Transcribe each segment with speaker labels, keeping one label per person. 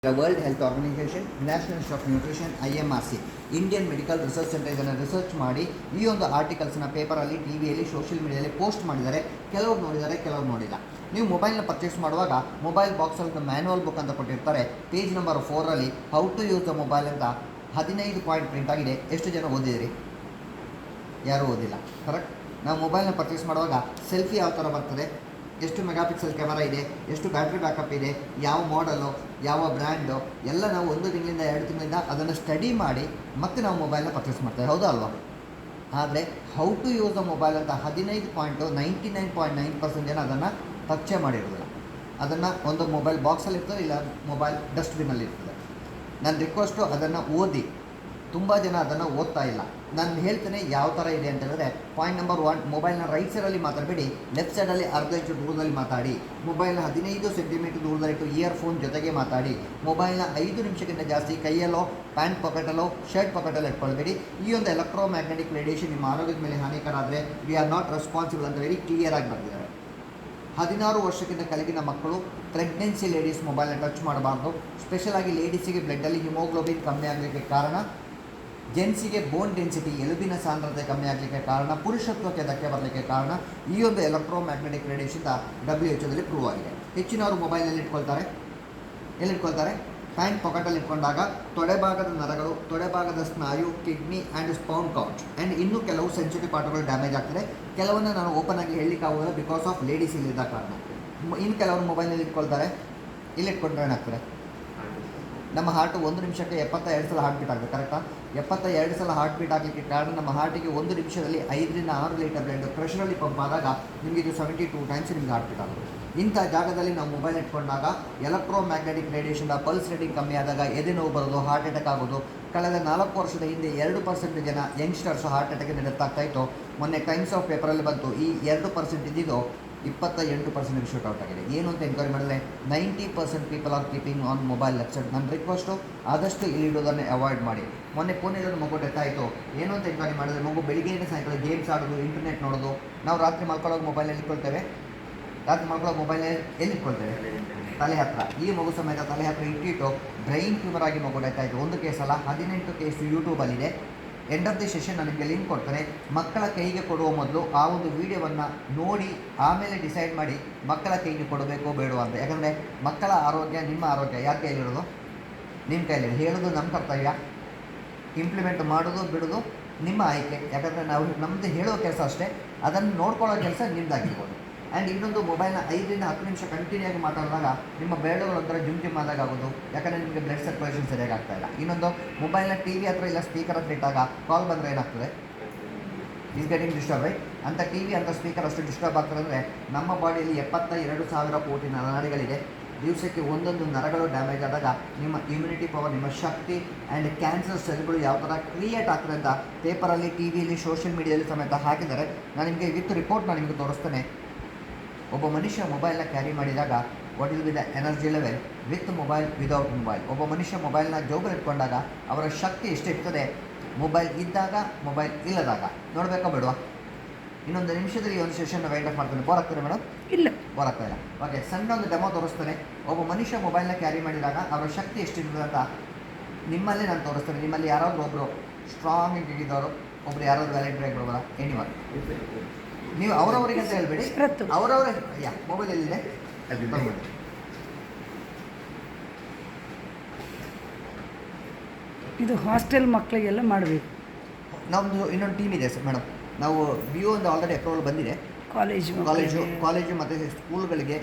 Speaker 1: The World Health Organization, National Institute of Nutrition, IMRC, Indian medical research centre ಇದನ್ನು research ಮಾಡಿ ಈ ಒಂದು ಆರ್ಟಿಕಲ್ಸ್ನ ಪೇಪರಲ್ಲಿ, ಟಿವಿಯಲ್ಲಿ, ಸೋಷಿಯಲ್ ಮೀಡಿಯಾದಲ್ಲಿ ಪೋಸ್ಟ್ ಮಾಡಿದ್ದಾರೆ. ಕೆಲವರು ನೋಡಿದ್ದಾರೆ, ಕೆಲವರು ನೋಡಿಲ್ಲ. ನೀವು ಮೊಬೈಲ್ನ ಪರ್ಚೇಸ್ ಮಾಡುವಾಗ ಮೊಬೈಲ್ ಬಾಕ್ಸಲ್ಲಿ ಒಂದು ಮ್ಯಾನ್ಯುವಲ್ ಬುಕ್ ಅಂತ ಕೊಟ್ಟಿರ್ತಾರೆ. ಪೇಜ್ ನಂಬರ್ 4ರಲ್ಲಿ how to use the mobile ಅಂತ 15 ಪಾಯಿಂಟ್ ಪ್ರಿಂಟ್ ಆಗಿದೆ. ಎಷ್ಟು ಜನ ಓದಿದಿರಿ? ಯಾರೂ ಓದಿಲ್ಲ. ಕರೆಕ್ಟ್. ನಾವು ಮೊಬೈಲ್ನ ಪರ್ಚೇಸ್ ಮಾಡುವಾಗ ಸೆಲ್ಫಿ ಯಾವ ಥರ ಬರ್ತದೆ, ಎಷ್ಟು ಮೆಗಾಪಿಕ್ಸೆಲ್ ಕ್ಯಾಮರಾ ಇದೆ, ಎಷ್ಟು ಬ್ಯಾಟ್ರಿ ಬ್ಯಾಕಪ್ ಇದೆ, ಯಾವ ಮಾಡಲು, ಯಾವ ಬ್ರ್ಯಾಂಡು ಎಲ್ಲ ನಾವು 1 ತಿಂಗಳಿಂದ 2 ತಿಂಗಳಿಂದ ಅದನ್ನು ಸ್ಟಡಿ ಮಾಡಿ ಮತ್ತೆ ನಾವು ಮೊಬೈಲ್ನ ಪರ್ಚೇಸ್ ಮಾಡ್ತೇವೆ. ಹೌದಾ ಅಲ್ವಾ? ಆದರೆ how to use the mobile ಅಂತ 99.9% ಜನ ಅದನ್ನು ಟಚ್ಚೇ ಮಾಡಿರೋದಿಲ್ಲ. ಅದನ್ನು ಒಂದು ಮೊಬೈಲ್ ಬಾಕ್ಸಲ್ಲಿ ಇರ್ತದೆ, ಇಲ್ಲ ಮೊಬೈಲ್ ಡಸ್ಟ್ಬಿನ್ನಲ್ಲಿ ಇರ್ತದೆ. ನನ್ನ ರಿಕ್ವೆಸ್ಟು ಅದನ್ನು ಓದಿ. ತುಂಬ ಜನ ಅದನ್ನು ಓದ್ತಾ ಇಲ್ಲ. ನಾನು ಹೇಳ್ತೇನೆ ಯಾವ ಥರ ಇದೆ ಅಂತ ಹೇಳಿದ್ರೆ, ಪಾಯಿಂಟ್ ನಂಬರ್ 1, ಮೊಬೈಲ್ನ ರೈಟ್ ಸೈಡಲ್ಲಿ ಮಾತಾಡಬೇಡಿ, ಲೆಫ್ಟ್ ಸೈಡಲ್ಲಿ ಅರ್ಧ ಇಂಚು ದೂರದಲ್ಲಿ ಮಾತಾಡಿ. ಮೊಬೈಲ್ನ 15 ಸೆಂಟಿಮೀಟರ್ ದೂರದಲ್ಲಿಟ್ಟು ಇಯರ್ಫೋನ್ ಜೊತೆಗೆ ಮಾತಾಡಿ. ಮೊಬೈಲ್ನ 5 ನಿಮಿಷಕ್ಕಿಂತ ಜಾಸ್ತಿ ಕೈಯಲ್ಲೋ, ಪ್ಯಾಂಟ್ ಪಾಕೆಟಲ್ಲೋ, ಶರ್ಟ್ ಪಾಕೆಟಲ್ಲೋ ಇಟ್ಕೊಳ್ಬೇಡಿ. ಈ ಒಂದು ಎಲೆಕ್ಟ್ರೋಮ್ಯಾಗ್ನೆಟಿಕ್ ರೇಡಿಯೇಷನ್ ನಿಮ್ಮ ಆರೋಗ್ಯದ ಮೇಲೆ ಹಾನಿಕರ ಆದರೆ ವಿ ಆರ್ ನಾಟ್ ರೆಸ್ಪಾನ್ಸಿಬಲ್ ಅಂತ ವೆರಿ ಕ್ಲಿಯರ್ ಆಗಿ ಬರ್ತಿದ್ದಾರೆ. 16 ವರ್ಷಕ್ಕಿಂತ ಕೆಳಗಿನ ಮಕ್ಕಳು, ಪ್ರೆಗ್ನೆನ್ಸಿ ಲೇಡೀಸ್ ಮೊಬೈಲ್ನ ಟಚ್ ಮಾಡಬಾರ್ದು. ಸ್ಪೆಷಲ್ ಆಗಿ ಲೇಡೀಸಿಗೆ ಬ್ಲಡ್ಡಲ್ಲಿ ಹಿಮೋಗ್ಲೋಬಿನ್ ಕಮ್ಮಿ ಆಗಲಿಕ್ಕೆ ಕಾರಣ, ಜೆಂಟ್ಸಿಗೆ ಬೋನ್ ಡೆನ್ಸಿಟಿ ಎಲುಬಿನ ಸಾಂದ್ರತೆ ಕಮ್ಮಿ ಆಗಲಿಕ್ಕೆ ಕಾರಣ, ಪುರುಷತ್ವಕ್ಕೆ ಧಕ್ಕೆ ಬರಲಿಕ್ಕೆ ಕಾರಣ ಈ ಒಂದು ಎಲೆಕ್ಟ್ರೋಮ್ಯಾಗ್ನೆಟಿಕ್ ರೇಡಿಯೇಷನ್ WHO ಪ್ರೂವ್ ಆಗಿದೆ. ಹೆಚ್ಚಿನವರು ಮೊಬೈಲಲ್ಲಿ ಎಲ್ಲಿಟ್ಕೊಳ್ತಾರೆ? ಪ್ಯಾಂಟ್ ಪಾಕೆಟಲ್ಲಿ ಇಟ್ಕೊಂಡಾಗ ತೊಡೆಭಾಗದ ನರಗಳು, ತೊಡೆಭಾಗದ ಸ್ನಾಯು, kidney and sperm couch and ಇನ್ನೂ ಕೆಲವು ಸೆನ್ಸಿಟಿವ್ ಪಾರ್ಟ್ಗಳು ಡ್ಯಾಮೇಜ್ ಆಗ್ತದೆ. ಕೆಲವನ್ನ ನಾನು ಓಪನ್ ಆಗಿ ಹೇಳಲಿಕ್ಕಾಗೋದಿಲ್ಲ ಬಿಕಾಸ್ ಆಫ್ ಲೇಡೀಸ್ ಇಲ್ಲಿದ್ದ ಕಾರಣ. ಇನ್ನು ಕೆಲವರು ಮೊಬೈಲಲ್ಲಿ ಇಟ್ಕೊಳ್ತಾರೆ. ಇಲ್ಲಿಟ್ಕೊಂಡ್ರೆ ಏನಾಗ್ತದೆ? ನಮ್ಮ ಹಾರ್ಟು 1 ನಿಮಿಷಕ್ಕೆ 72 ಸಲ ಹಾರ್ಟ್ ಬೀಟ್ ಆಗುತ್ತೆ. ಕರೆಕ್ಟಾ? 72 ಸಲ ಹಾರ್ಟ್ ಬೀಟ್ ಆಗಲಿಕ್ಕೆ ಕಾರಣ, ನಮ್ಮ ಹಾರ್ಟಿಗೆ 1 ನಿಮಿಷದಲ್ಲಿ 5 ರಿಂದ 6 ಲೀಟರ್ ಬ್ಲಡ್ ಪ್ರೆಷರಲ್ಲಿ ಪಂಪ್ ಆದಾಗ ನಿಮಗೆ ಇದು 72 ಟೈಮ್ಸ್ ನಿಮಗೆ ಹಾರ್ಟ್ ಬೀಟ್ ಆಗುತ್ತೆ. ಇಂಥ ಜಾಗದಲ್ಲಿ ನಾವು ಮೊಬೈಲ್ ಇಟ್ಕೊಂಡಾಗ ಎಲೆಕ್ಟ್ರೋಮ್ಯಾಗ್ನೆಟಿಕ್ ರೇಡಿಯೇಷನ್ ಪಲ್ಸ್ ರೇಟಿಂಗ್ ಕಮ್ಮಿ ಆದಾಗ ಎದೆ ನೋವು ಬರೋದು, ಹಾರ್ಟ್ ಅಟ್ಯಾಕ್ ಆಗೋದು. ಕಳೆದ 4 ವರ್ಷದ ಹಿಂದೆ 2% ಜನ ಯಂಗ್ಸ್ಟರ್ಸ್ ಹಾರ್ಟ್ ಅಟ್ಯಾಕಿಂದ ಡೆತ್ ಆಗ್ತಾಯಿತ್ತು. ಮೊನ್ನೆ ಟೈಮ್ಸ್ ಆಫ್ ಪೇಪರಲ್ಲಿ ಬಂತು, ಈ 2% ಇದ್ದಿದ್ದು 28% ಶೂಟ್ ಔಟ್ ಆಗಿದೆ. ಏನು ಅಂತ ಎನ್ಕ್ವೈರಿ ಮಾಡಿದ್ರೆ 90% people are keeping on mobile left. ನನ್ನ ರಿಕ್ವೆಸ್ಟು ಆದಷ್ಟು ಇಲ್ಲಿಡೋದನ್ನೇ ಅವಾಯ್ಡ್ ಮಾಡಿ. ಮೊನ್ನೆ ಪುಣೆಯಲ್ಲಿ ಮಗು ಡೆತ್ ಆಯಿತು. ಏನು ಅಂತ ಎನ್ಕ್ವೈರಿ ಮಾಡಿದ್ರೆ, ಮಗು ಬೆಳಿಗ್ಗೆಯಿಂದ ಸಾಯಂಕಾಲ ಗೇಮ್ಸ್ ಆಡೋದು, ಇಂಟರ್ನೆಟ್ ನೋಡೋದು. ನಾವು ರಾತ್ರಿ ಮಲ್ಕೊಳ್ಳೋಕೆ ಮೊಬೈಲಲ್ಲಿ ಇಟ್ಕೊಳ್ತೇವೆ. ಎಲ್ಲಿಟ್ಕೊಳ್ತೇವೆ? ತಲೆ ಹತ್ತಿರ. ಈ ಮಗು ಸಮೇತ ತಲೆ ಹತ್ತಿರ ಇಟ್ಟಿಟ್ಟು ಬ್ರೈನ್ ಟ್ಯೂಮರ್ ಆಗಿ ಮಗು ಡೆತ್ ಆಯಿತು. ಒಂದು ಕೇಸಲ್ಲ, 18 ಕೇಸು ಯೂಟ್ಯೂಬಲ್ಲಿದೆ. ಎಂಡ್ ಆಫ್ ದಿ ಸೆಷನ್ ನಾನು ನಿಮಗೆ ಲಿಂಕ್ ಕೊಡ್ತೇನೆ. ಮಕ್ಕಳ ಕೈಗೆ ಕೊಡುವ ಮೊದಲು ಆ ಒಂದು ವಿಡಿಯೋವನ್ನು ನೋಡಿ ಆಮೇಲೆ ಡಿಸೈಡ್ ಮಾಡಿ ಮಕ್ಕಳ ಕೈಗೆ ಕೊಡಬೇಕೋ ಬೇಡವಾ ಅಂತ. ಯಾಕಂದರೆ ಮಕ್ಕಳ ಆರೋಗ್ಯ ನಿಮ್ಮ ಆರೋಗ್ಯ ಯಾರ ಕೈಲಿರೋದು? ನಿಮ್ಮ ಕೈಲಿ. ಹೇಳೋದು ನಮ್ಮ ಕರ್ತವ್ಯ, ಇಂಪ್ಲಿಮೆಂಟ್ ಮಾಡೋದು ಬಿಡೋದು ನಿಮ್ಮ ಆಯ್ಕೆ. ಯಾಕಂದರೆ ನಾವು ನಮ್ಮದು ಹೇಳೋ ಕೆಲಸ ಅಷ್ಟೇ, ಅದನ್ನು ನೋಡ್ಕೊಳ್ಳೋ ಕೆಲಸ ನಿಮ್ಮದಾಗಿರ್ಬೋದು. ಆ್ಯಂಡ್ ಇನ್ನೊಂದು, ಮೊಬೈಲ್ನ 5 ರಿಂದ 10 ನಿಮಿಷ ಕಂಟಿನ್ಯೂ ಆಗಿ ಮಾತಾಡಿದಾಗ ನಿಮ್ಮ ಬೆರಳುಗಳು ಒಂಥರ ಜುಮ್ ಆದಾಗ ಆಗೋದು. ಯಾಕಂದರೆ ನಿಮಗೆ ಬ್ಲಡ್ ಸರ್ಕ್ಯುಲೇಷನ್ ಸರಿಯಾಗಿ ಆಗ್ತಾಯಿಲ್ಲ. ಇನ್ನೊಂದು, ಮೊಬೈಲ್ನ TV ಹತ್ರ ಇಲ್ಲ ಸ್ಪೀಕರ್ ಹತ್ರ ಇಟ್ಟಾಗ ಕಾಲ್ ಬಂದರೆ ಏನಾಗ್ತದೆ? Is getting disturb right. ಅಂತ TV ಅಂತ ಸ್ಪೀಕರ್ ಅಷ್ಟು ಡಿಸ್ಟರ್ಬ್ ಆಗ್ತದೆ ಅಂದರೆ ನಮ್ಮ ಬಾಡಿಯಲ್ಲಿ 72,000 ಕೋಟಿ ನರನಾಡಿಗಳಿದೆ. ದಿವಸಕ್ಕೆ ಒಂದೊಂದು ನರಗಳು ಡ್ಯಾಮೇಜ್ ಆದಾಗ ನಿಮ್ಮ ಇಮ್ಯುನಿಟಿ ಪವರ್, ನಿಮ್ಮ ಶಕ್ತಿ ಆ್ಯಂಡ್ ಕ್ಯಾನ್ಸರ್ ಸೆಲ್ಗಳು ಯಾವ ಥರ ಕ್ರಿಯೇಟ್ ಆಗ್ತದೆ ಅಂತ ಪೇಪರಲ್ಲಿ, ಟಿವಿಯಲ್ಲಿ, ಸೋಷಿಯಲ್ ಮೀಡಿಯಾದಲ್ಲಿ ಸಮೇತ ಹಾಕಿದ್ದಾರೆ. ನಾನು ನಿಮಗೆ ವಿತ್ ರಿಪೋರ್ಟ್ ನಾನು ನಿಮಗೆ ತೋರಿಸ್ತೇನೆ. ಒಬ್ಬ ಮನುಷ್ಯ ಮೊಬೈಲ್ನ ಕ್ಯಾರಿ ಮಾಡಿದಾಗ what will be the energy level with mobile, without mobile. ಒಬ್ಬ ಮನುಷ್ಯ ಮೊಬೈಲ್ನ ಜೋಬಲ್ಲಿ ಇಟ್ಕೊಂಡಾಗ ಅವರ ಶಕ್ತಿ ಎಷ್ಟಿರ್ತದೆ ಮೊಬೈಲ್ ಇದ್ದಾಗ, ಮೊಬೈಲ್ ಇಲ್ಲದಾಗ. ನೋಡಬೇಕಾ ಬೇಡವಾ? ಇನ್ನೊಂದು ನಿಮಿಷದಲ್ಲಿ ಒಂದು ಸೆಷನ್ ವೈಂಡ್ ಅಪ್ ಮಾಡ್ತೇನೆ. ಬೋರ್ ಆಗ್ತದೆ ಮೇಡಮ್? ಇಲ್ಲ, ಬೋರ್ ಆಗ್ತಾ ಇಲ್ಲ. ಓಕೆ, ಸಣ್ಣ ಒಂದು ಡೆಮೋ ತೋರಿಸ್ತೇನೆ. ಒಬ್ಬ ಮನುಷ್ಯ ಮೊಬೈಲ್ನ ಕ್ಯಾರಿ ಮಾಡಿದಾಗ ಅವರ ಶಕ್ತಿ ಎಷ್ಟಿರ್ತದೆ ಅಂತ ನಿಮ್ಮಲ್ಲಿ ನಾನು ತೋರಿಸ್ತೇನೆ. ನಿಮ್ಮಲ್ಲಿ ಯಾರಾದರೂ ಒಬ್ಬರು ಸ್ಟ್ರಾಂಗ್ ಆಗಿದ್ದವರು, ಒಬ್ಬರು ಯಾರಾದರೂ ವ್ಯಾಲೆಂಟ್ರಿ ಆಗಿರೋಲ್ಲ, ಎನಿವನ್. ನೀವು ಅವರವರಿಗೆ ಅಂತ ಹೇಳ್ಬೇಡಿ, ಅವರವರೇ. ಮೊಬೈಲ್ ಎಲ್ಲಿದೆ?
Speaker 2: ಇದು ಹಾಸ್ಟೆಲ್ ಮಕ್ಕಳಿಗೆಲ್ಲ ಮಾಡಬೇಕು.
Speaker 1: ನಮ್ಮದು ಇನ್ನೊಂದು ಟೀಮ್ ಇದೆ ಸರ್ ಮೇಡಮ್. ನಾವು BO ಒಂದು ಆಲ್ರೆಡಿ ಅಪ್ರೂವಲ್ ಬಂದಿದೆ. ಕಾಲೇಜು ಮತ್ತು ಸ್ಕೂಲ್ಗಳಿಗೆ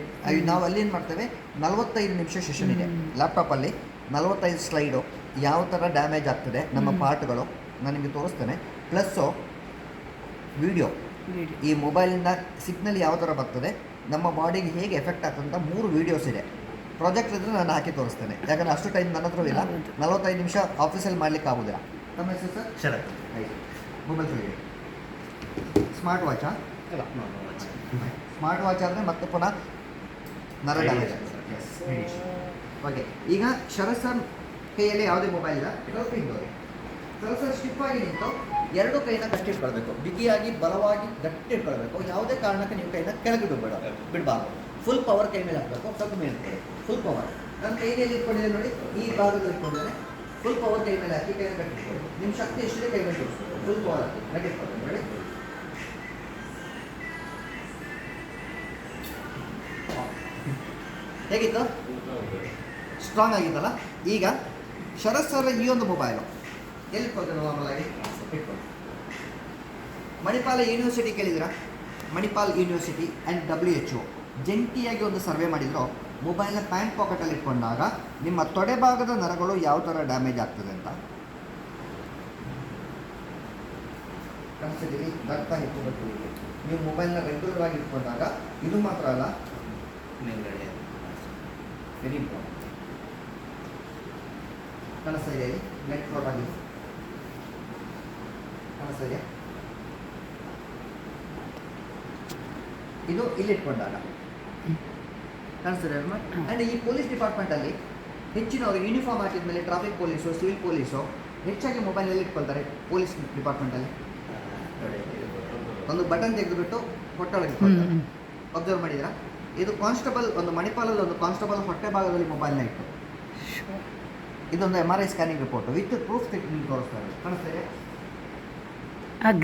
Speaker 1: ನಾವು ಅಲ್ಲಿ ಏನು ಮಾಡ್ತೇವೆ, 45 ನಿಮಿಷ ಸೆಷನ್ ಇದೆ. ಲ್ಯಾಪ್ಟಾಪಲ್ಲಿ 45 ಸ್ಲೈಡು, ಯಾವ ಥರ ಡ್ಯಾಮೇಜ್ ಆಗ್ತದೆ ನಮ್ಮ ಪಾರ್ಟ್ಗಳು ನಾನು ನಿಮಗೆ ತೋರಿಸ್ತೇನೆ. ಪ್ಲಸ್ಸು ವಿಡಿಯೋ, ಈ ಮೊಬೈಲಿಂದ ಸಿಗ್ನಲ್ ಯಾವ ಥರ ಬರ್ತದೆ, ನಮ್ಮ ಬಾಡಿಗೆ ಹೇಗೆ ಎಫೆಕ್ಟ್ ಆಗ್ತದೆ ಅಂತ 3 ವೀಡಿಯೋಸ್ ಇದೆ. ಪ್ರಾಜೆಕ್ಟ್ ಇದ್ದರೆ ನಾನು ಹಾಕಿ ತೋರಿಸ್ತೇನೆ. ಯಾಕಂದರೆ ಅಷ್ಟು ಟೈಮ್ ನನ್ನ ಹತ್ರ ಇಲ್ಲ. 45 ನಿಮಿಷ ಆಫೀಸಲ್ಲಿ ಮಾಡಲಿಕ್ಕೆ ಆಗೋದಿಲ್ಲ. ನಮ್ಮ ಹೆಸರು ಸರ್? ಶರತ್. ಆಯ್ತು. ಮೊಬೈಲ್ ಸರಿ. ಸ್ಮಾರ್ಟ್ ವಾಚಾ? ಸ್ಮಾರ್ಟ್ ವಾಚ್ ಆದರೆ ಮತ್ತೆ ಪುನಃ ನರ ಡ್ಯಾಮೇಜ್ ಆಗ್ತದೆ. ಓಕೆ, ಈಗ ಶರತ್ ಸರ್ ಕೈಯಲ್ಲಿ ಯಾವುದೇ ಮೊಬೈಲ್ ಇಲ್ಲ, ಹಿಂದೋಗಿ ಶರತ್ ಸರ್ ಸ್ಟಿಪ್ ಆಗಿ ನಿಂತು 2 ಕೈನ ಗಟ್ಟಿ ಇಟ್ಕೊಳ್ಬೇಕು. ಬಿಗಿಯಾಗಿ ಬಲವಾಗಿ ಗಟ್ಟಿ ಇಟ್ಕೊಳ್ಬೇಕು. ಯಾವುದೇ ಕಾರಣಕ್ಕೆ ನೀವು ಕೈನ ಕೆಳಗೆ ಬಿಡಬಾರ್ದು. ಫುಲ್ ಪವರ್ ಕೈ ಮೇಲೆ ಹಾಕಬೇಕು. ಸ್ವಲ್ಪ ಮೇಲೆ ಫುಲ್ ಪವರ್ ನನ್ನ ಕೈಯಲ್ಲಿ ಇಟ್ಕೊಂಡಿದೆ ನೋಡಿ, ಈ ಭಾಗದಲ್ಲಿ ಇಟ್ಕೊಂಡಿದ್ದೇನೆ. ಫುಲ್ ಪವರ್ ಕೈ ಮೇಲೆ ಹಾಕಿ ಕೈ ಕಟ್ಟಿಟ್ಕೊಳ್ಳಿ. ನಿಮ್ಮ ಶಕ್ತಿ ಎಷ್ಟಿದೆ ಕೈ ಮೇಲೆ ತೋರಿಸ್ಕೊಳ್ಳಿ. ಫುಲ್ ಪವರ್ ಹಾಕಿ ಕಟ್ಟಿಟ್ಕೊಳ್ಳಿ ನೋಡಿ. ಹೇಗಿತ್ತು? ಸ್ಟ್ರಾಂಗ್ ಆಗಿತ್ತಲ್ಲ. ಈಗ ಶರತ್ ಸರ್ ಈ ಒಂದು ಮೊಬೈಲು ಎಲ್ಲಿ ಇಟ್ಕೊಳ್ತಾರೆ ನಾರ್ಮಲ್ ಆಗಿ ಇಟ್ಕೊಳ್ಳಿ. ಮಣಿಪಾಲ ಯೂನಿವರ್ಸಿಟಿ ಕೇಳಿದಿರಾ? ಮಣಿಪಾಲ್ ಯೂನಿವರ್ಸಿಟಿ ಆ್ಯಂಡ್ WHO ಜಂಟಿಯಾಗಿ ಒಂದು ಸರ್ವೆ ಮಾಡಿದ್ರು. ಮೊಬೈಲ್ನ ಪ್ಯಾಂಟ್ ಪಾಕೆಟಲ್ಲಿ ಇಟ್ಕೊಂಡಾಗ ನಿಮ್ಮ ತೊಡೆ ಭಾಗದ ನರಗಳು ಯಾವ ಥರ ಡ್ಯಾಮೇಜ್ ಆಗ್ತದೆ ಅಂತ. ಕನಸಲ್ಲಿ ರಕ್ತ ಇಟ್ಕೊಬೇಕು. ನೀವು ಮೊಬೈಲ್ನ ರೆಗ್ಯುಲರ್ ಆಗಿ ಇಟ್ಕೊಂಡಾಗ ಇದು ಮಾತ್ರ ಅಲ್ಲ, ವೆರಿ ಇಂಪಾರ್ಟೆಂಟ್. ಕಾಣಿಸ್ತಾ ಇದೆ ಇಲ್ಲಿ ನೆಟ್ ಫ್ರಾಡ್ ಆಗಿದೆ. ಕಾಣಿಸ್ತಾ ಇದೆ. ಇದು ಇಲ್ಲಿ ಇಟ್ಕೊಂಡಾಗ ಕಾಣಿಸ್ತದೆ ಅಲ್ವಾ? ಆ್ಯಂಡ್ ಈ ಪೊಲೀಸ್ ಡಿಪಾರ್ಟ್ಮೆಂಟಲ್ಲಿ ಹೆಚ್ಚಿನವರು ಯೂನಿಫಾರ್ಮ್ ಹಾಕಿದ ಮೇಲೆ ಟ್ರಾಫಿಕ್ ಪೊಲೀಸು, ಸಿವಿಲ್ ಪೊಲೀಸು ಹೆಚ್ಚಾಗಿ ಮೊಬೈಲಲ್ಲಿ ಇಟ್ಕೊಳ್ತಾರೆ. ಪೊಲೀಸ್ ಡಿಪಾರ್ಟ್ಮೆಂಟಲ್ಲಿ ಒಂದು ಬಟನ್ ತೆಗೆದುಬಿಟ್ಟು ಹೊಟ್ಟೆೊಳಗೆ ಇಟ್ಕೊಳ್ತಾರೆ. ಅಬ್ಸರ್ವ್ ಮಾಡಿದ್ದೀರಾ? ಇದು ಕಾನ್ಸ್ಟೇಬಲ್, ಒಂದು ಮಣಿಪಾಲಲ್ಲಿ ಒಂದು ಕಾನ್ಸ್ಟೇಬಲ್ ಹೊಟ್ಟೆ ಭಾಗದಲ್ಲಿ ಮೊಬೈಲ್ನ ಇಟ್ಟು, ಇದೊಂದು MRI scanning report with proof ತೆಗೆದು ತೋರಿಸ್ತಾರೆ. ಕಾಣಿಸ್ತಾ ಇದೆ?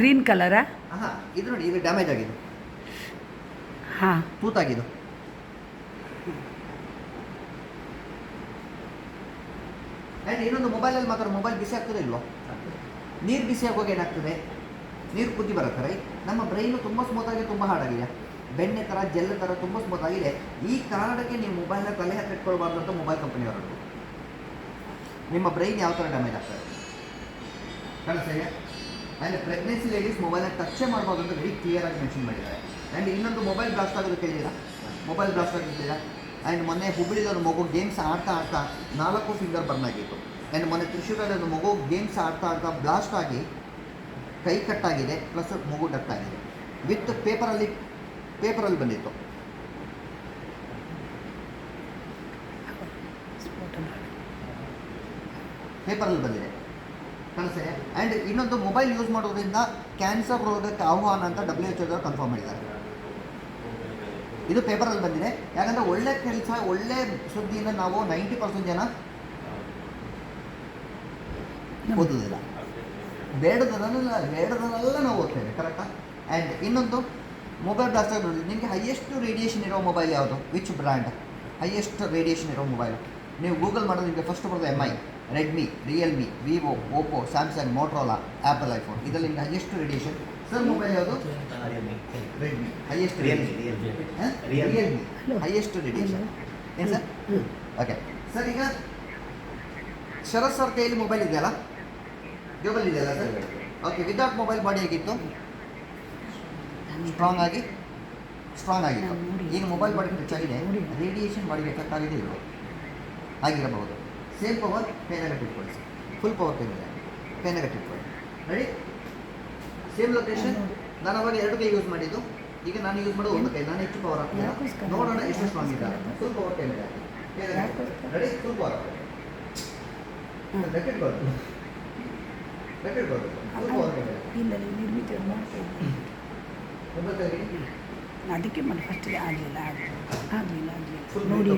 Speaker 2: ಗ್ರೀನ್ ಕಲರಾ?
Speaker 1: ಹಾಂ, ಇದು ನೋಡಿ, ಇದು ಡ್ಯಾಮೇಜ್ ಆಗಿದೆ,
Speaker 2: ಹಾಂ,
Speaker 1: ತೂತಾಗಿದ್ದು. ಆ್ಯಂಡ್ ಇನ್ನೊಂದು ಮೊಬೈಲಲ್ಲಿ ಮಾತ್ರ ಮೊಬೈಲ್ ಬಿಸಿ ಆಗ್ತದೆ ಇಲ್ವೋ? ನೀರು ಬಿಸಿ ಆಗುವಾಗ ಏನಾಗ್ತದೆ? ನೀರು ಕುದಿ ಬರುತ್ತೆ ರೈಟ್. ನಮ್ಮ ಬ್ರೈನು ತುಂಬ ಸ್ಮೂತಾಗಿ ತುಂಬ ಹಾರ್ಡಾಗಿದೆ, ಬೆಣ್ಣೆ ಥರ ಜೆಲ್ ಥರ ತುಂಬ ಸ್ಮೂತ್ ಆಗಿದೆ. ಈ ಕಾರಣಕ್ಕೆ ನೀವು ಮೊಬೈಲ್ನ ತಲೆ ಹತ್ರ ಇಟ್ಕೊಳ್ಬಾರ್ದು ಅಂತ ಮೊಬೈಲ್ ಕಂಪನಿ ಹೊರಟು. ನಿಮ್ಮ ಬ್ರೈನ್ ಯಾವ ಥರ ಡ್ಯಾಮೇಜ್ ಆಗ್ತದೆ ಕಾಣಿಸ್ತಾ? ಆ್ಯಂಡ್ ಪ್ರೆಗ್ನೆನ್ಸಿ ಲೇಡೀಸ್ ಮೊಬೈಲ್ನ ಟಚ್ಚೇ ಮಾಡ್ಬೋದು ಅಂತ ವೆರಿ ಕ್ಲಿಯರ್ ಆಗಿ ಮೆನ್ಷನ್ ಮಾಡಿದ್ದಾರೆ. ಆ್ಯಂಡ್ ಇನ್ನೊಂದು ಮೊಬೈಲ್ ಬ್ಲಾಸ್ಟ್ ಆಗೋದು ಕೇಳಿಲ್ಲ, ಮೊಬೈಲ್ ಬ್ಲಾಸ್ಟ್ ಆಗಿರ್ತೀರಾ. ಆ್ಯಂಡ್ ಮೊನ್ನೆ ಹುಬ್ಬಳ್ಳಿಲಿ ಒಂದು ಮಗು ಗೇಮ್ಸ್ ಆಡ್ತಾ 4 ಫಿಂಗರ್ ಬರ್ನ್ ಆಗಿತ್ತು. ಆ್ಯಂಡ್ ಮೊನ್ನೆ ತ್ರಿಶೂರಲ್ಲಿ ಒಂದು ಮಗು ಗೇಮ್ಸ್ ಆಡ್ತಾ ಬ್ಲಾಸ್ಟ್ ಆಗಿ ಕೈ ಕಟ್ಟಾಗಿದೆ, ಪ್ಲಸ್ ಮಗು ಡೆತ್ ಆಗಿದೆ. ವಿತ್ ಪೇಪರಲ್ಲಿ ಬಂದಿತ್ತು. ಪೇಪರಲ್ಲಿ ಬಂದಿದೆ, ಕಾಣಿಸ್ತಾ? ಆ್ಯಂಡ್ ಇನ್ನೊಂದು ಮೊಬೈಲ್ ಯೂಸ್ ಮಾಡೋದ್ರಿಂದ ಕ್ಯಾನ್ಸರ್ ರೋಗಕ್ಕೆ ಆಹ್ವಾನ ಅಂತ WHO ಕನ್ಫರ್ಮ್ ಮಾಡಿದ್ದಾರೆ. ಇದು ಪೇಪರಲ್ಲಿ ಬಂದಿದೆ. ಯಾಕಂದರೆ ಒಳ್ಳೆ ಕೆಲಸ, ಒಳ್ಳೆ ಸುದ್ದಿಯಿಂದ ನಾವು 90% ಜನ ಓದೋದಿಲ್ಲ, ಬೇಡದನ್ನೆಲ್ಲ ನಾವು ಓದ್ತೇವೆ, ಕರೆಕ್ಟಾ? ಆ್ಯಂಡ್ ಇನ್ನೊಂದು ಮೊಬೈಲ್ ಬ್ಲಾಸ್ಟ್ ಆಗಿ ನೋಡಿ, ನಿಮಗೆ ಹೈಯೆಸ್ಟ್ ರೇಡಿಯೇಷನ್ ಇರೋ ಮೊಬೈಲ್ ಯಾವುದು? ವಿಚ್ ಬ್ರ್ಯಾಂಡ್ ಹೈಯೆಸ್ಟ್ ರೇಡಿಯೇಷನ್ ಇರೋ ಮೊಬೈಲು? ನೀವು ಗೂಗಲ್ ಮಾಡೋದು ನಿಮಗೆ ಫಸ್ಟ್ ಬರೋದು MI, Redmi, Realme, Vivo, Oppo, Samsung, Motorola, apple, iPhone. ಇದರಲ್ಲಿ ನಿಮಗೆ ಹೈಯೆಸ್ಟ್ ರೇಡಿಯೇಷನ್ ಸರ್ ಮೊಬೈಲ್ ಯಾವುದು? Redmi highest Realme highest radiation. ಏನು ಸರ್? ಓಕೆ ಸರ್, ಈಗ ಶರತ್ ಸರ್ ಕೈಯಲ್ಲಿ ಮೊಬೈಲ್ ಇದೆಯಲ್ಲ, ಜೋಬಲ್ ಇದೆಯಲ್ಲ sir? Okay, without mobile body ಹೇಗಿತ್ತು? ಸ್ಟ್ರಾಂಗ್ ಆಗಿತ್ತು. ಈಗ ಮೊಬೈಲ್ ಬಾಡಿಗೆ ಟಚ್ ಆಗಿದೆ, ರೇಡಿಯೇಷನ್ ಬಾಡಿಗೆ ಎಫೆಕ್ಟ್ ಆಗಿದೆ ಇಲ್ವೋ? ಆಗಿರಬಹುದು. ಸೇಮ್ ಪವರ್ ಕೈನಾಗ ಇಟ್ಕೊಳ್ಳಿ, ಫುಲ್ ಪವರ್ ಕೈನಾಗ ಇಟ್ಕೊಳ್ಳಿ. ರೆಡಿ? Same location. ನಾನು ಅವಾಗ 2 ಕೈ ಯೂಸ್ ಮಾಡಿದ್ದು, ಈಗ ನಾನು ಯೂಸ್ ಮಾಡೋದು 1 ಕೈ. ನಾನು ಹೆಚ್ಚು ಪವರ್ ಹಾಕ್ತೀನಿ, ನೋಡೋಣ ಎಷ್ಟು ಸ್ಟ್ರಾಂಗ್ ಇದೆ. ಫುಲ್ ಪವರ್ ಕೈ ಮೇಲೆ ರೆಡಿ? ಫುಲ್ ಪವರ್ ಬೆಟ್ಟಿಟ್ಕೊಳ್ತು, ಫುಲ್ ಪವರ್ ಕೈ ಮೇಲೆ
Speaker 2: ನಿರ್ಮಿತ ಮಾಡ್ತಾ
Speaker 1: ಮೊಬೈಲ್ ಕೈಗೆ
Speaker 2: ಅದಕ್ಕೆ ಮಾಡಿ ಫಸ್ಟಿಗೆ ಆಗಲಿಲ್ಲ
Speaker 1: ಫುಲ್
Speaker 2: ನೋಡಿ